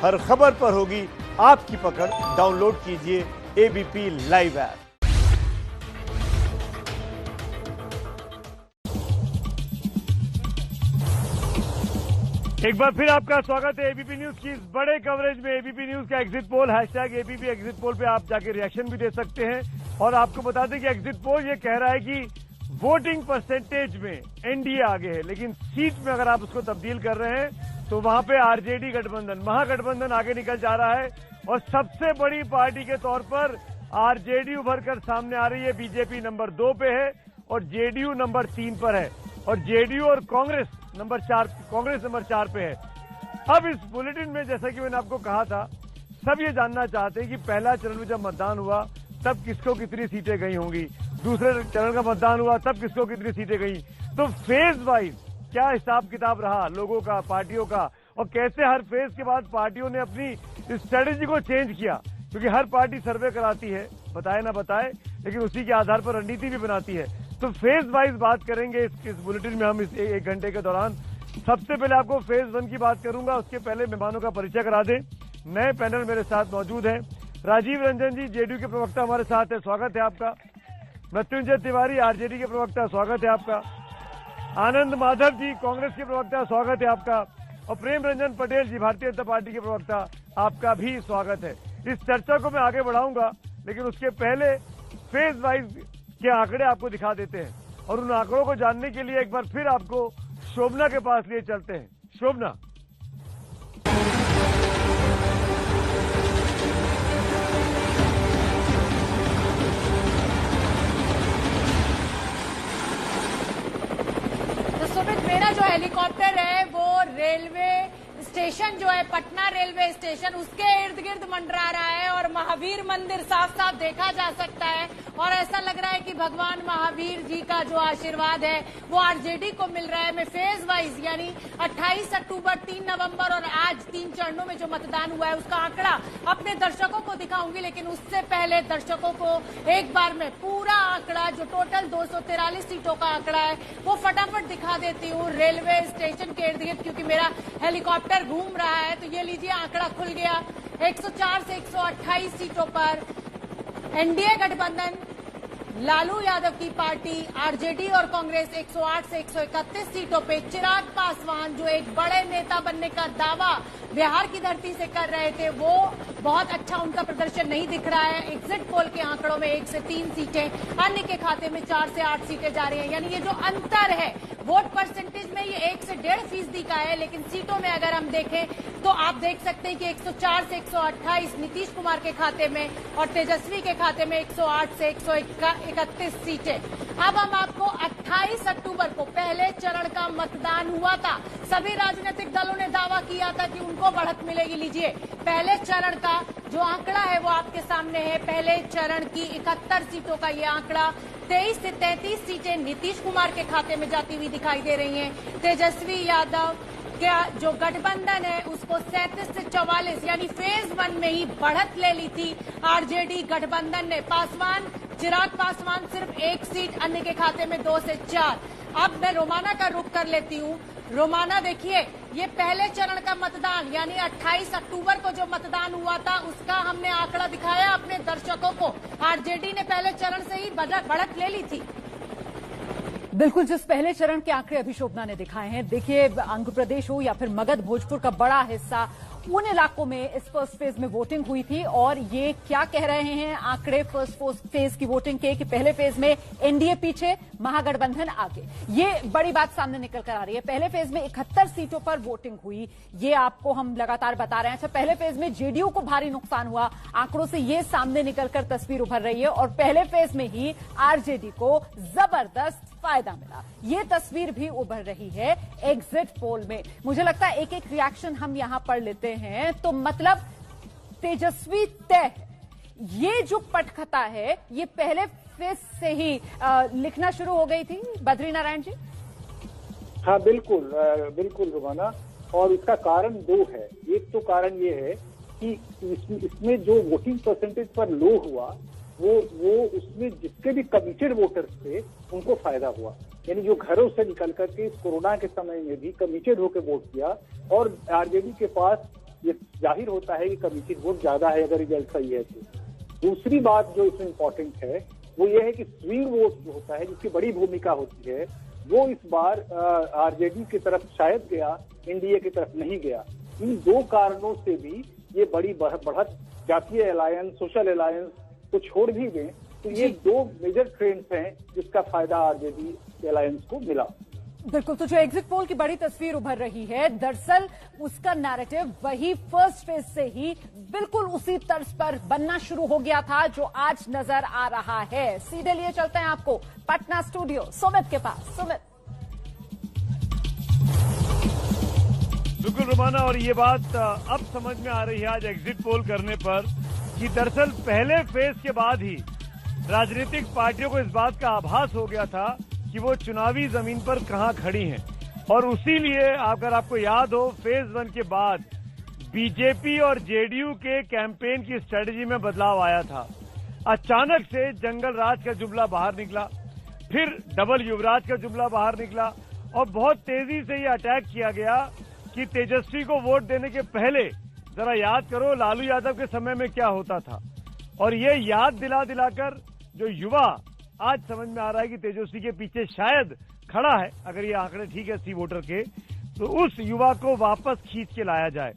हर खबर पर होगी आपकी पकड़। डाउनलोड कीजिए एबीपी लाइव ऐप। एक बार फिर आपका स्वागत है एबीपी न्यूज की इस बड़े कवरेज में। एबीपी न्यूज का exit poll #ABP exit poll पे आप जाके रिएक्शन भी दे सकते हैं। और आपको बता दें कि एग्जिट पोल ये कह रहा है कि वोटिंग परसेंटेज में एनडीए आगे है, लेकिन सीट में अगर आप उसको तब्दील कर रहे हैं तो वहां पे आरजेडी गठबंधन, महागठबंधन आगे निकल जा रहा है। और सबसे बड़ी पार्टी के तौर पर आरजेडी उभर कर सामने आ रही है। बीजेपी नंबर 2 पे है और जेडीयू नंबर 3 पर है। और जेडीयू और कांग्रेस नंबर 4 पे है। अब इस बुलेटिन में जैसा कि मैंने आपको कहा था, सब ये जानना चाहते हैं कि पहला चरण में जब मतदान हुआ तब किसको कितनी सीटें गई होंगी, दूसरे चरण का मतदान हुआ तब किसको कितनी सीटें गई। तो फेज वाइज क्या हिसाब किताब रहा लोगों का, पार्टियों का, और कैसे हर फेज के बाद पार्टियों ने अपनी स्ट्रेटेजी को चेंज किया। क्योंकि हर पार्टी सर्वे कराती है, बताए ना बताए, लेकिन उसी के आधार पर रणनीति भी बनाती है। तो फेज वाइज बात करेंगे इस बुलेटिन में हम इस 1 घंटे के दौरान। सबसे पहले आपको फेज 1 की बात करूंगा, उसके पहले मेहमानों का परिचय करा दें। नए पैनल मेरे साथ मौजूद हैं। राजीव रंजन जी जेडीयू के प्रवक्ता हमारे साथ है, स्वागत है आपका। मृत्युंजय तिवारी आरजेडी के प्रवक्ता, स्वागत है आपका। आनंद माधव जी कांग्रेस के प्रवक्ता, स्वागत है आपका। और प्रेम रंजन पटेल जी भारतीय जनता पार्टी के प्रवक्ता, आपका भी स्वागत है। इस चर्चा को मैं आगे बढ़ाऊंगा, लेकिन उसके पहले फेज वाइज के आंकड़े आपको दिखा देते हैं। और उन आंकड़ों को जानने के लिए एक बार फिर आपको शोभना के पास लिए चलते हैं। शोभना, मेरा जो हेलीकॉप्टर है वो रेलवे स्टेशन जो है पटना रेलवे स्टेशन उसके इर्द गिर्द मंडरा रहा है और महावीर मंदिर साफ साफ देखा जा सकता है। और ऐसा लग रहा है कि भगवान महावीर जी का जो आशीर्वाद है वो आरजेडी को मिल रहा है। मैं फेज वाइज यानी 28 अक्टूबर, 3 नवंबर और आज 3 चरणों में जो मतदान हुआ है उसका आंकड़ा अपने दर्शकों को दिखाऊंगी, लेकिन उससे पहले दर्शकों को एक बार में पूरा आंकड़ा जो टोटल 243 सीटों का आंकड़ा है वो फटाफट दिखा देती हूँ रेलवे स्टेशन के इर्द गिर्द, क्योंकि मेरा हेलीकॉप्टर घूम रहा है। तो ये लीजिए आंकड़ा खुल गया। 104 से 128 सीटों पर एनडीए गठबंधन, लालू यादव की पार्टी आरजेडी और कांग्रेस 108 से 131 सीटों पे। चिराग पासवान जो एक बड़े नेता बनने का दावा बिहार की धरती से कर रहे थे, वो बहुत अच्छा उनका प्रदर्शन नहीं दिख रहा है। एग्जिट पोल के आंकड़ों में 1 से 3 सीटें, अन्य के खाते में 4 से 8 सीटें जा रही हैं। यानी ये जो अंतर है वोट परसेंटेज में ये 1 से 1.5% का है, लेकिन सीटों में अगर हम देखें तो आप देख सकते हैं कि 104 से 128 नीतीश कुमार के खाते में और तेजस्वी के खाते में 108 से 131 सीटें। अब हम आपको 28 अक्टूबर को पहले चरण का मतदान हुआ था। सभी राजनीतिक दलों ने दावा किया था कि उनको बढ़त मिलेगी। लीजिए पहले चरण का जो आंकड़ा है वो आपके सामने है। पहले चरण की 71 सीटों का ये आंकड़ा, 23 से 33 सीटें नीतीश कुमार के खाते में जाती हुई दिखाई दे रही हैं। तेजस्वी यादव क्या जो गठबंधन है उसको 37 से 44 यानी फेज 1 में ही बढ़त ले ली थी आरजेडी गठबंधन ने। चिराग पासवान सिर्फ 1 सीट, अन्य के खाते में 2 से 4। अब मैं रोमाना का रुख कर लेती हूँ। रोमाना देखिए, ये पहले चरण का मतदान यानी 28 अक्टूबर को जो मतदान हुआ था उसका हमने आंकड़ा दिखाया अपने दर्शकों को। आरजेडी ने पहले चरण से ही बढ़त ले ली थी। बिल्कुल, जिस पहले चरण के आंकड़े अभी शोभना ने दिखाए हैं, देखिए आंध्र प्रदेश हो या फिर मगध, भोजपुर का बड़ा हिस्सा उन इलाकों में इस फर्स्ट फेज में वोटिंग हुई थी। और ये क्या कह रहे हैं आंकड़े फर्स्ट फेज की वोटिंग के कि पहले फेज में एनडीए पीछे, महागठबंधन आगे। ये बड़ी बात सामने निकल कर आ रही है। पहले फेज में 71 सीटों पर वोटिंग हुई, ये आपको हम लगातार बता रहे हैं। अच्छा, पहले फेज में जेडीयू को भारी नुकसान हुआ, आंकड़ों से ये सामने निकलकर तस्वीर उभर रही है। और पहले फेज में ही आरजेडी को जबरदस्त फायदा मिला, ये तस्वीर भी उभर रही है एग्जिट पोल में। मुझे लगता है एक एक रिएक्शन हम यहां पढ़ लेते हैं तो मतलब तेजस्वी तय है। ये जो पटकथा है ये पहले फेज से ही लिखना शुरू हो गई थी। बद्री नारायण जी। हाँ बिल्कुल बिल्कुल रुमाना, और इसका कारण 2 है। एक तो कारण ये है कि इसमें जो वोटिंग परसेंटेज पर लो हुआ वो उसमें जितने भी कमिटेड वोटर्स थे उनको फायदा हुआ। यानी जो घरों से निकल करके इस कोरोना के समय में भी कमिटेड होकर वोट किया। और आरजेडी के पास ये जाहिर होता है कि कमिटेड वोट ज्यादा है अगर रिजल्ट सही है तो। दूसरी बात जो इसमें इम्पोर्टेंट है वो ये है कि स्विंग वोट जो होता है, जिसकी बड़ी भूमिका होती है, वो इस बार आरजेडी की तरफ शायद गया, एनडीए की तरफ नहीं गया। इन दो कारणों से भी ये बड़ी बढ़त जातीय अलायंस, सोशल अलायंस को छोड़ भी दें तो ये दो मेजर ट्रेंड्स हैं जिसका फायदा आरजेडी अलायंस को मिला। बिल्कुल, तो जो एग्जिट पोल की बड़ी तस्वीर उभर रही है, दरअसल उसका नैरेटिव वही फर्स्ट फेज से ही बिल्कुल उसी तर्ज पर बनना शुरू हो गया था जो आज नजर आ रहा है। सीधे लिए चलते हैं आपको पटना स्टूडियो सुमित के पास। सुमित। बिल्कुल रुमाना, और ये बात अब समझ में आ रही है आज एग्जिट पोल करने पर कि दरअसल पहले फेज के बाद ही राजनीतिक पार्टियों को इस बात का आभास हो गया था कि वो चुनावी जमीन पर कहां खड़ी हैं, और उसी लिए अगर आपको याद हो फेज 1 के बाद बीजेपी और जेडीयू के कैंपेन की स्ट्रेटजी में बदलाव आया था। अचानक से जंगल राज का जुमला बाहर निकला, फिर डबल युवराज का जुमला बाहर निकला, और बहुत तेजी से ये अटैक किया गया कि तेजस्वी को वोट देने के पहले जरा याद करो लालू यादव के समय में क्या होता था। और ये याद दिलाकर जो युवा आज समझ में आ रहा है कि तेजस्वी के पीछे शायद खड़ा है, अगर ये आंकड़े ठीक है सी वोटर के, तो उस युवा को वापस खींच के लाया जाए।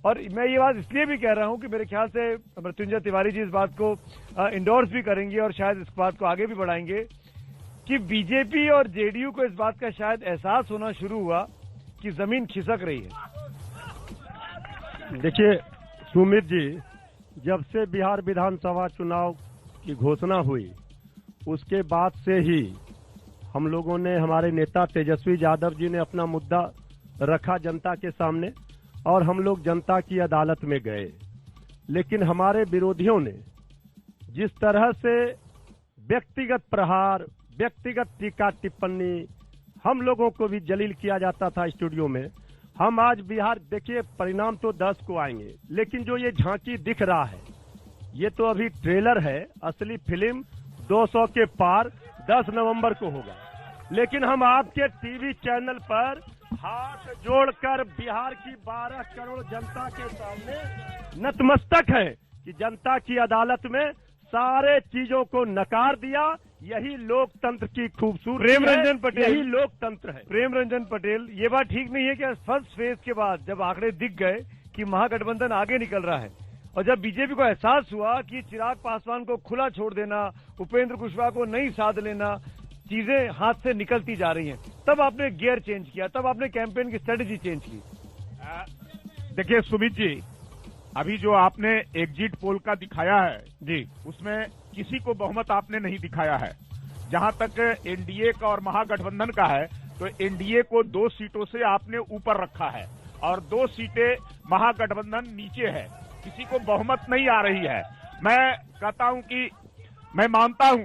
और मैं ये बात इसलिए भी कह रहा हूं कि मेरे ख्याल से मृत्युंजय तिवारी जी इस बात को इंडोर्स भी करेंगे और शायद इस बात को आगे भी बढ़ाएंगे कि बीजेपी और जेडीयू को इस बात का शायद एहसास होना शुरू हुआ कि जमीन खिसक रही है। देखिए सुमित जी, जब से बिहार विधानसभा चुनाव की घोषणा हुई उसके बाद से ही हम लोगों ने, हमारे नेता तेजस्वी यादव जी ने अपना मुद्दा रखा जनता के सामने और हम लोग जनता की अदालत में गए। लेकिन हमारे विरोधियों ने जिस तरह से व्यक्तिगत प्रहार, व्यक्तिगत टीका टिप्पणी, हम लोगों को भी जलील किया जाता था स्टूडियो में। हम आज बिहार, देखिए परिणाम तो 10 को आएंगे, लेकिन जो ये झांकी दिख रहा है ये तो अभी ट्रेलर है, असली फिल्म 200 के पार 10 नवंबर को होगा। लेकिन हम आपके टीवी चैनल पर हाथ जोड़कर बिहार की 12 करोड़ जनता के सामने नतमस्तक है कि जनता की अदालत में सारे चीजों को नकार दिया। यही लोकतंत्र की खूबसूरती है, प्रेम रंजन पटेल, यही लोकतंत्र है। प्रेम रंजन पटेल, ये बात ठीक नहीं है कि फर्स्ट फेज के बाद जब आंकड़े दिख गए कि महागठबंधन आगे निकल रहा है और जब बीजेपी को एहसास हुआ कि चिराग पासवान को खुला छोड़ देना, उपेंद्र कुशवाहा को नहीं साध लेना, चीजें हाथ से निकलती जा रही हैं, तब आपने गियर चेंज किया, तब आपने कैंपेन की स्ट्रेटेजी चेंज की। देखिए सुमित जी, अभी जो आपने एग्जिट पोल का दिखाया है जी, उसमें किसी को बहुमत आपने नहीं दिखाया है। जहां तक एनडीए का और महागठबंधन का है तो एनडीए को 2 सीटों से आपने ऊपर रखा है और 2 सीटें महागठबंधन नीचे है। किसी को बहुमत नहीं आ रही है। मैं कहता हूं कि मैं मानता हूं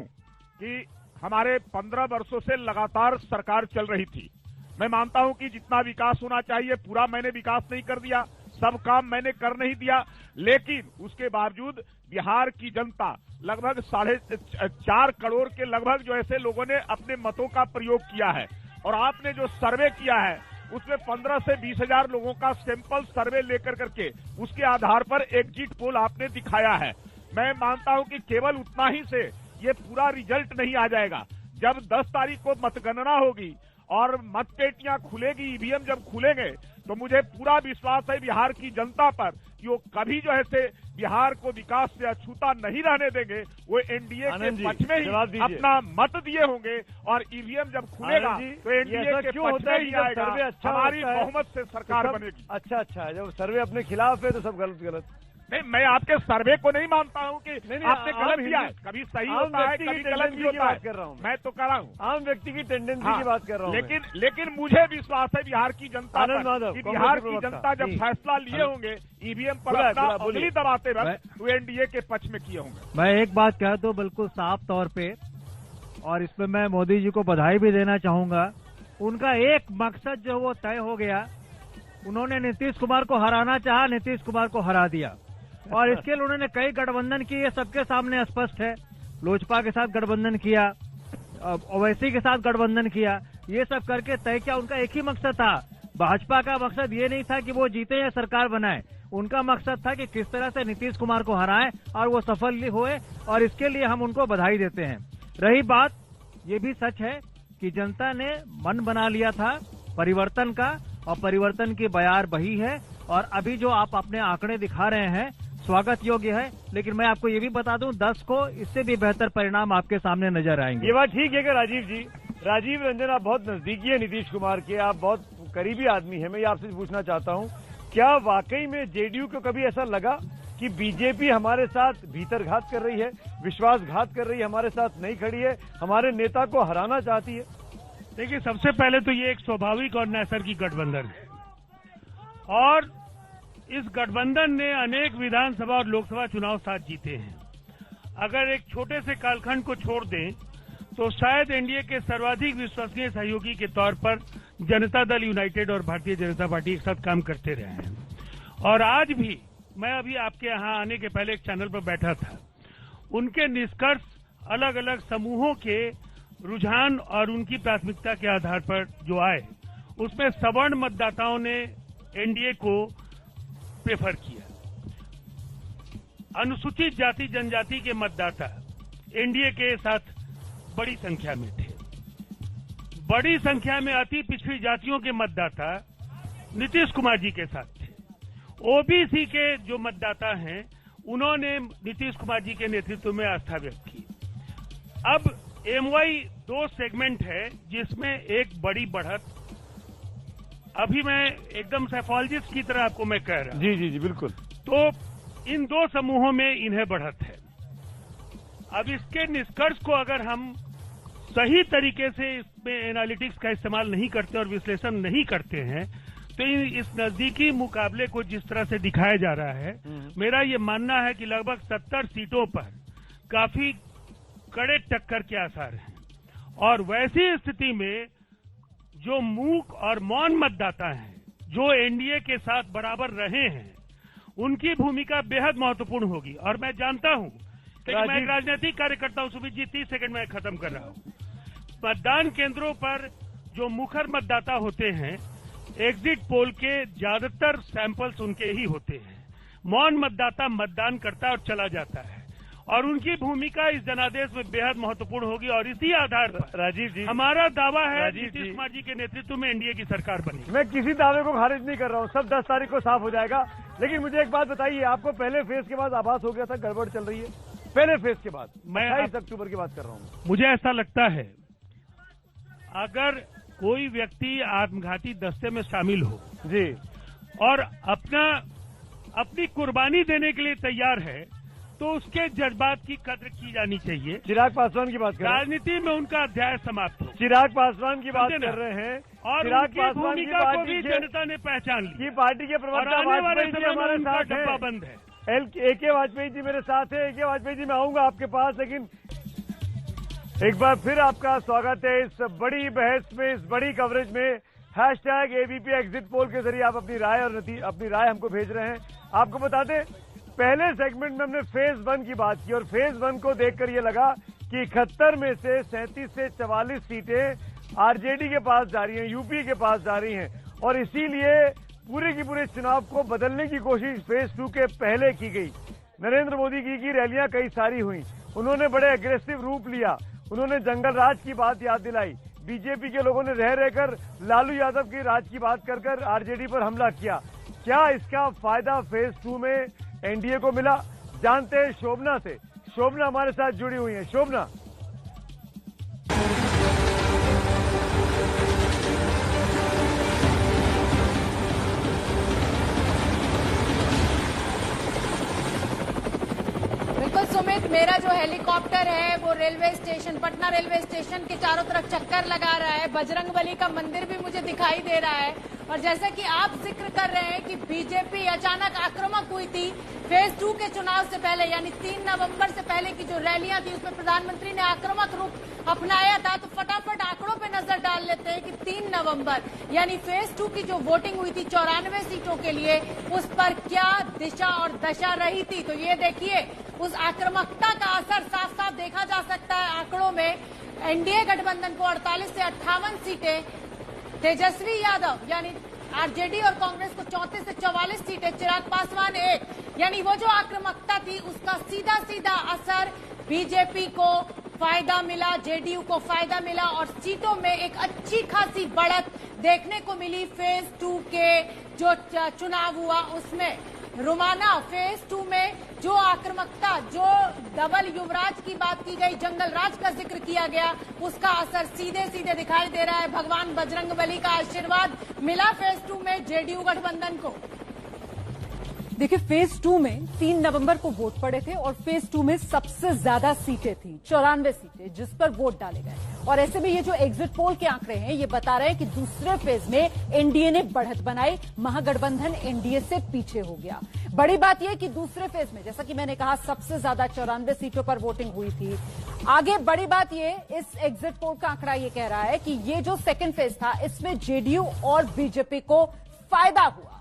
कि हमारे 15 वर्षों से लगातार सरकार चल रही थी। मैं मानता हूं कि जितना विकास होना चाहिए पूरा मैंने विकास नहीं कर दिया, सब काम मैंने कर नहीं दिया, लेकिन उसके बावजूद बिहार की जनता लगभग 4.5 करोड़ के लगभग जो ऐसे लोगों ने अपने मतों का प्रयोग किया है। और आपने जो सर्वे किया है उसमें 15 से 20 हजार लोगों का सैंपल सर्वे लेकर करके उसके आधार पर एग्जिट पोल आपने दिखाया है। मैं मानता हूं कि केवल उतना ही से ये पूरा रिजल्ट नहीं आ जाएगा। जब 10 तारीख को मतगणना होगी और मतपेटियां खुलेगी, ईवीएम जब खुलेंगे, तो मुझे पूरा विश्वास है बिहार की जनता पर कि वो कभी जो है से बिहार को विकास से अछूता नहीं रहने देंगे। वो एनडीए के पक्ष में ही अपना मत दिए होंगे और ईवीएम जब खुलेगा तो एनडीए के पक्ष में ही आएगा। हमारी बहुमत से सरकार बनेगी। अच्छा, जब सर्वे अपने खिलाफ है तो सब गलत। नहीं, मैं आपके सर्वे को नहीं मानता हूं कि आपने गलत किया है। कभी सही होता है, कभी गलत भी होता है। कर रहा हूं मैं तो कर रहा हूँ आम व्यक्ति की टेंडेंसी की बात कर रहा हूँ। लेकिन मुझे विश्वास है बिहार की जनता पर कि बिहार की जनता जब फैसला लिए होंगे ईवीएम पर अपना उंगली दबाते वक्त तो एनडीए के पक्ष में किए होंगे। मैं एक बात कह दूं बिल्कुल साफ तौर पे, और इसमें मैं मोदी जी को बधाई भी देना चाहूंगा। उनका एक मकसद जो वो तय हो गया, उन्होंने नीतीश कुमार को हराना चाहा, नीतीश कुमार को हरा दिया। और इसके लिए उन्होंने कई गठबंधन किए, ये सबके सामने स्पष्ट है। लोजपा के साथ गठबंधन किया, ओवैसी के साथ गठबंधन किया, ये सब करके तय किया। उनका एक ही मकसद था। भाजपा का मकसद ये नहीं था कि वो जीते या सरकार बनाए, उनका मकसद था कि किस तरह से नीतीश कुमार को हराएं और वो सफल हुए, और इसके लिए हम उनको बधाई देते हैं। रही बात, ये भी सच है कि जनता ने मन बना लिया था परिवर्तन का, और परिवर्तन की बयार बही है, और अभी जो आप अपने आंकड़े दिखा रहे हैं स्वागत योग्य है। लेकिन मैं आपको ये भी बता दूं, 10 को इससे भी बेहतर परिणाम आपके सामने नजर आएंगे। ये बात ठीक है कि राजीव जी, राजीव रंजन आप बहुत नजदीकी है नीतीश कुमार के, आप बहुत करीबी आदमी है। मैं ये आपसे पूछना चाहता हूँ, क्या वाकई में जेडीयू को कभी ऐसा लगा कि बीजेपी हमारे साथ भीतरघात कर रही है, विश्वासघात कर रही है, हमारे साथ नहीं खड़ी है, हमारे नेता को हराना चाहती है? देखिए, सबसे पहले तो ये एक स्वाभाविक और नैसर्गिक गठबंधन है, और इस गठबंधन ने अनेक विधानसभा और लोकसभा चुनाव साथ जीते हैं। अगर एक छोटे से कालखंड को छोड़ दें तो शायद एनडीए के सर्वाधिक विश्वसनीय सहयोगी के तौर पर जनता दल यूनाइटेड और भारतीय जनता पार्टी एक साथ काम करते रहे हैं। और आज भी, मैं अभी आपके यहाँ आने के पहले एक चैनल पर बैठा था, उनके निष्कर्ष अलग अलग समूहों के रुझान और उनकी प्राथमिकता के आधार पर जो आए, उसमें सवर्ण मतदाताओं ने एनडीए को प्रेफर किया। अनुसूचित जाति जनजाति के मतदाता एनडीए के साथ बड़ी संख्या में थे। बड़ी संख्या में अति पिछड़ी जातियों के मतदाता नीतीश कुमार जी के साथ थे। ओबीसी के जो मतदाता हैं, उन्होंने नीतीश कुमार जी के नेतृत्व में आस्था व्यक्त की। अब एमवाई 2 सेगमेंट है, जिसमें एक बड़ी बढ़त, अभी मैं एकदम साइकोलॉजिस्ट की तरह आपको मैं कह रहा हूं। जी जी जी, बिल्कुल। तो इन 2 समूहों में इन्हें बढ़त है। अब इसके निष्कर्ष को अगर हम सही तरीके से इसमें एनालिटिक्स का इस्तेमाल नहीं करते और विश्लेषण नहीं करते हैं, तो इस नजदीकी मुकाबले को जिस तरह से दिखाया जा रहा है, मेरा ये मानना है कि लगभग 70 सीटों पर काफी कड़े टक्कर के आसार हैं। और वैसी स्थिति में जो मूक और मौन मतदाता हैं, जो एनडीए के साथ बराबर रहे हैं, उनकी भूमिका बेहद महत्वपूर्ण होगी। और मैं जानता हूं कि मैं एक राजनीतिक कार्यकर्ता हूं। सुमित जी, 30 सेकंड में खत्म कर रहा हूं। मतदान केंद्रों पर जो मुखर मतदाता होते हैं, एग्जिट पोल के ज्यादातर सैंपल्स उनके ही होते हैं। मौन मतदाता मतदान करता और चला जाता है, और उनकी भूमिका इस जनादेश में बेहद महत्वपूर्ण होगी। और इसी आधार पर राजीव जी, हमारा दावा है नीतीश कुमार जी के नेतृत्व में एनडीए की सरकार बनेगी। मैं किसी दावे को खारिज नहीं कर रहा हूं, सब 10 तारीख को साफ हो जाएगा। लेकिन मुझे एक बात बताइए, आपको पहले फेज के बाद आभास हो गया था गड़बड़ चल रही है? पहले फेज के बाद, मैं 28 अक्टूबर की बात कर रहा हूं। मुझे ऐसा लगता है, अगर कोई व्यक्ति आत्मघाती दस्ते में शामिल हो जी, और अपनी कुर्बानी देने के लिए तैयार है, तो उसके जज्बात की कद्र की जानी चाहिए। चिराग पासवान की बात कर रहे हैं, राजनीति में उनका अध्याय समाप्त हो। चिराग पासवान की बात कर रहे हैं, और चिराग उनकी पासवान की भूमिका को भी पार्टी जनता ने पहचान ली की पार्टी के प्रवक्ता वाजपेयी जी हमारे साथ डब्बा हैं। बंद है। AK वाजपेयी जी मेरे साथ है। AK वाजपेयी जी, मैं आऊंगा आपके पास, लेकिन एक बार फिर आपका स्वागत है इस बड़ी बहस में, इस बड़ी कवरेज में। #ABP एग्जिट पोल के जरिए आप अपनी राय हमको भेज रहे हैं। आपको बता दें, पहले सेगमेंट में हमने फेज 1 की बात की, और फेज 1 को देखकर ये लगा कि 71 में से 37 से 44 सीटें आरजेडी के पास जा रही हैं, यूपी के पास जा रही हैं, और इसीलिए पूरे की पूरे चुनाव को बदलने की कोशिश फेज 2 के पहले की गई। नरेंद्र मोदी की रैलियां कई सारी हुई, उन्होंने बड़े एग्रेसिव रूप लिया, उन्होंने जंगल राज की बात याद दिलाई। बीजेपी के लोगों ने रह रहकर लालू यादव की राज की बात कर कर आरजेडी पर हमला किया। क्या इसका फायदा फेज 2 में एनडीए को मिला? जानते हैं शोभना से। शोभना हमारे साथ जुड़ी हुई है। शोभना, बिल्कुल सुमित, मेरा जो हेलीकॉप्टर है वो railway station, Patna railway station के चारों तरफ चक्कर लगा रहा है। बजरंगबली का मंदिर भी मुझे दिखाई दे रहा है। और जैसे कि आप जिक्र कर रहे हैं कि बीजेपी अचानक आक्रामक हुई थी फेज 2 के चुनाव से पहले, यानी 3 नवंबर से पहले की जो रैलियां थी उसमें प्रधानमंत्री ने आक्रामक रूप अपनाया था। तो फटाफट आंकड़ों पे नजर डाल लेते हैं कि 3 नवंबर यानी फेज 2 की जो वोटिंग हुई थी 94 सीटों के लिए, उस पर क्या दिशा और दशा रही थी। तो ये देखिए, उस आक्रामकता का असर साफ साफ देखा जा सकता है आंकड़ों में। एनडीए गठबंधन को 48 से 58 सीटें, तेजस्वी यादव यानी आरजेडी और कांग्रेस को 34 से 44 सीटें, चिराग पासवान 1, यानी वो जो आक्रामकता थी उसका सीधा सीधा असर बीजेपी को फायदा मिला, जेडीयू को फायदा मिला और सीटों में एक अच्छी खासी बढ़त देखने को मिली। फेज 2 के जो चुनाव हुआ उसमें रोमाना फेज 2 में जो आक्रामकता, जो डबल युवराज की बात की गई, जंगल राज का जिक्र किया गया, उसका असर सीधे सीधे दिखाई दे रहा है। भगवान बजरंगबली का आशीर्वाद मिला फेज 2 में जेडीयू गठबंधन को। देखिए, फेज 2 में 3 नवंबर को वोट पड़े थे और फेज 2 में सबसे ज्यादा सीटें थी, 94 सीटें, जिस पर वोट डाले गए। और ऐसे में ये जो एग्जिट पोल के आंकड़े हैं ये बता रहे हैं कि दूसरे फेज में एनडीए ने बढ़त बनाई, महागठबंधन एनडीए से पीछे हो गया। बड़ी बात यह कि दूसरे फेज में, जैसा कि मैंने कहा, सबसे ज्यादा 94 सीटों पर वोटिंग हुई थी। आगे बड़ी बात यह, इस एग्जिट पोल का आंकड़ा ये कह रहा है कि ये जो सेकेंड फेज था इसमें जेडीयू और बीजेपी को फायदा हुआ।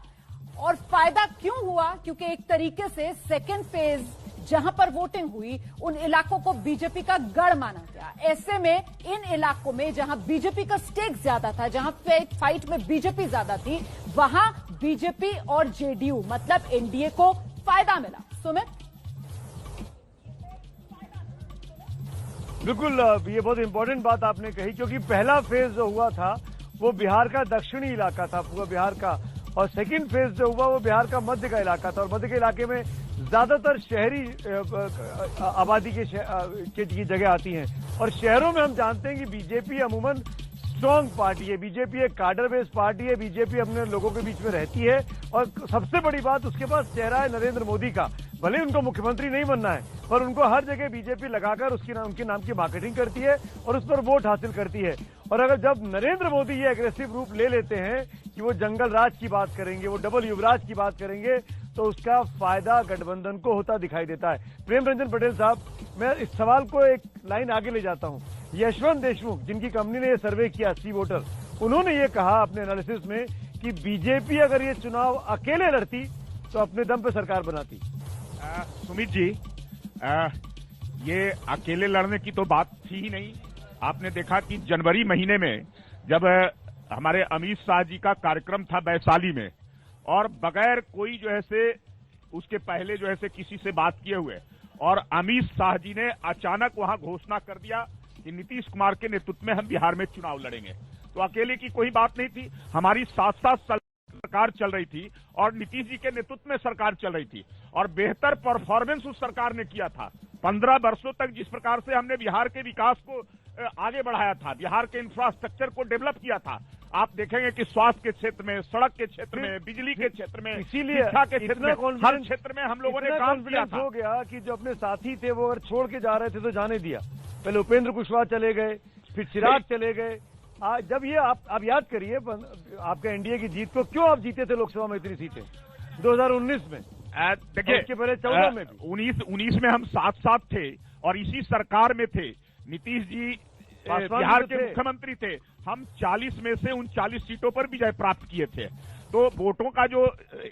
और फायदा क्यों हुआ? क्योंकि एक तरीके से सेकेंड फेज जहां पर वोटिंग हुई उन इलाकों को बीजेपी का गढ़ माना गया। ऐसे में इन इलाकों में जहां बीजेपी का स्टेक ज्यादा था, जहां फाइट में बीजेपी ज्यादा थी, वहां बीजेपी और जेडीयू मतलब एनडीए को फायदा मिला। सुमित, बिल्कुल, ये बहुत इंपॉर्टेंट बात आपने कही, क्योंकि पहला फेज जो हुआ था वो बिहार का दक्षिणी इलाका था, पूरा बिहार का, और सेकंड फेज जो हुआ वो बिहार का मध्य का इलाका था। और मध्य के इलाके में ज्यादातर शहरी आबादी की जगह आती हैं। और शहरों में हम जानते हैं कि बीजेपी अमूमन स्ट्रांग पार्टी है, बीजेपी एक कार्डर बेस्ड पार्टी है, बीजेपी अपने लोगों के बीच में रहती है। और सबसे बड़ी बात, उसके पास चेहरा है नरेंद्र मोदी का। भले उनको मुख्यमंत्री नहीं बनना है, पर उनको हर जगह बीजेपी लगाकर उनके नाम की मार्केटिंग करती है और उस पर वोट हासिल करती है। और अगर जब नरेंद्र मोदी ये एग्रेसिव रूप ले लेते हैं कि वो जंगल राज की बात करेंगे, वो डबल युवराज की बात करेंगे, तो उसका फायदा गठबंधन को होता दिखाई देता है। प्रेम रंजन पटेल साहब, मैं इस सवाल को एक लाइन आगे ले जाता हूं। यशवंत देशमुख, जिनकी कंपनी ने ये सर्वे किया, सी वोटर, उन्होंने ये कहा अपने एनालिसिस में कि बीजेपी अगर ये चुनाव अकेले लड़ती तो अपने दम पे सरकार बनाती। सुमित जी, ये अकेले लड़ने की तो बात थी ही नहीं। आपने देखा कि जनवरी महीने में जब हमारे अमित शाह जी का कार्यक्रम था वैशाली में, और बगैर कोई जो है से उसके पहले जो है से किसी से बात किए हुए, और अमित शाह जी ने अचानक वहां घोषणा कर दिया कि नीतीश कुमार के नेतृत्व में हम बिहार में चुनाव लड़ेंगे। तो अकेले की कोई बात नहीं थी, हमारी 7 सरकार चल रही थी और नीतीश जी के नेतृत्व में सरकार चल रही थी, और बेहतर परफॉर्मेंस उस सरकार ने किया था। 15 वर्षों तक जिस प्रकार से हमने बिहार के विकास को आगे बढ़ाया था, बिहार के इंफ्रास्ट्रक्चर को डेवलप किया था, आप देखेंगे कि स्वास्थ्य के क्षेत्र में, सड़क के क्षेत्र में, बिजली के क्षेत्र में, इसीलिए शिक्षा के क्षेत्र में, हर क्षेत्र में हम लोगों ने काम किया था। हो गया कि जो अपने साथी थे वो अगर छोड़ के जा रहे थे तो जाने दिया। पहले उपेंद्र कुशवाहा चले गए, फिर चिराग चले गए। जब ये आप याद करिए आपका एनडीए की जीत को, क्यों आप जीते थे लोकसभा में इतनी सीटें 2019 में? देखिए, उसके पहले 14 में भी 19 में हम साथ थे और इसी सरकार में थे। नीतीश जी बिहार के मुख्यमंत्री थे। हम 40 में से 39 सीटों पर विजय प्राप्त किए थे। तो वोटों का जो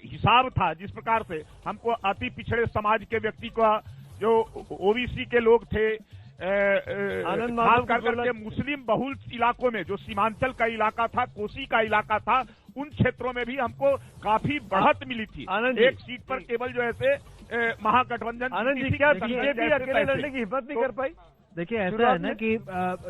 हिसाब था, जिस प्रकार से हमको अति पिछड़े समाज के व्यक्ति का, जो ओबीसी के लोग थे, खास करके मुस्लिम बहुल इलाकों में, जो सीमांचल का इलाका था, कोसी का इलाका था, उन क्षेत्रों में भी हमको काफी बढ़त मिली थी। एक सीट पर केवल जो है महागठबंधन। आनंद जी, क्या बीजेपी अकेले लड़ने की हिम्मत नहीं कर पाई? देखिए, ऐसा है ना कि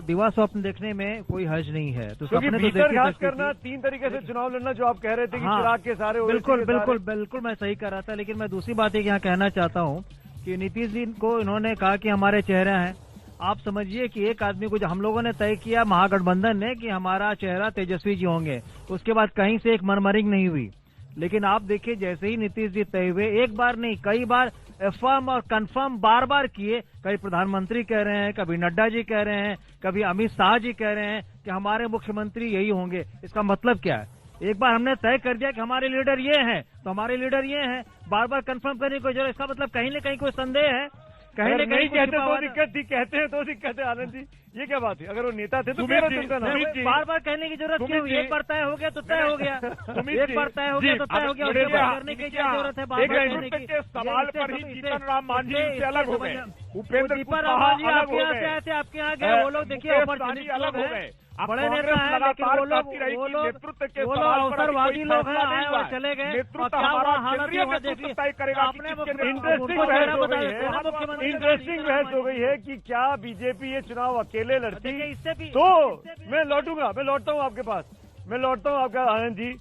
दिवा स्वप्न देखने में कोई हर्ज नहीं है, तो सपने तो घास करना, 3 तरीके से चुनाव लड़ना, जो आप कह रहे थे कि चिराग के सारे, बिल्कुल मैं सही कर रहा था। लेकिन मैं दूसरी बात एक यहाँ कहना चाहता हूँ कि नीतीश जी को इन्होंने कहा कि हमारे चेहरे हैं। आप समझिए कि एक आदमी को, जो हम लोगों ने तय किया महागठबंधन ने कि हमारा चेहरा तेजस्वी जी होंगे, उसके बाद कहीं से एक मरमरिंग नहीं हुई। लेकिन आप देखिए, जैसे ही नीतीश जी तय हुए, एक बार नहीं कई बार फर्म और कंफर्म बार किए। कभी प्रधानमंत्री कह रहे हैं, कभी नड्डा जी कह रहे हैं, कभी अमित शाह जी कह रहे हैं कि हमारे मुख्यमंत्री यही होंगे। इसका मतलब क्या है? एक बार हमने तय कर दिया कि हमारे लीडर ये हैं, तो हमारे लीडर ये हैं। बार कंफर्म करने की जरूरत, इसका मतलब कहीं न कहीं कोई संदेह है, कहीं न कहीं कहते तो दिक्कत थी, कहते हैं तो दिक्कत है। आनंद जी, ये क्या बात है? अगर वो नेता थे तो बार कहने की जरूरत क्यों? एक बार तय हो गया तो तय हो गया, एक बार तय हो गया तो तय हो गया, उसके बाद करने की क्या जरूरत है? बार सवाल पर ही जीतन राम मांझी से अलग हो गए, उपेंद्र राम मांझी आपके यहाँ से आए थे, आपके यहाँ गए, वो लोग देखिए अलग हो गए। अब बड़े कांग्रेस नेता हैं, लेकिन लगातार वो लोग कहती रही कि नेतृत्व के वो लोग सवाल पर अवसरवादी कोई लोग हैं, फैसला आए नहीं और हुआ है। चले गए। नेतृत्व और क्या हमारा हुआ हालत केंद्रीय हुआ नेतृत्व देखिए। तय करेगा कि आपने किसके इंटरेस्टिंग मुख्यमंत्री बहस हो बता गई देते हैं ना, है, मुख्यमंत्री इंटरेस्टिंग बहस हो गई है कि क्या बीजेपी ये चुनाव अकेले लड़ती देखिए, इससे भी- तो इससे भी- मैं लौटता हूँ आपके पास, मैं लौटता हूँ आपका आनंद जी।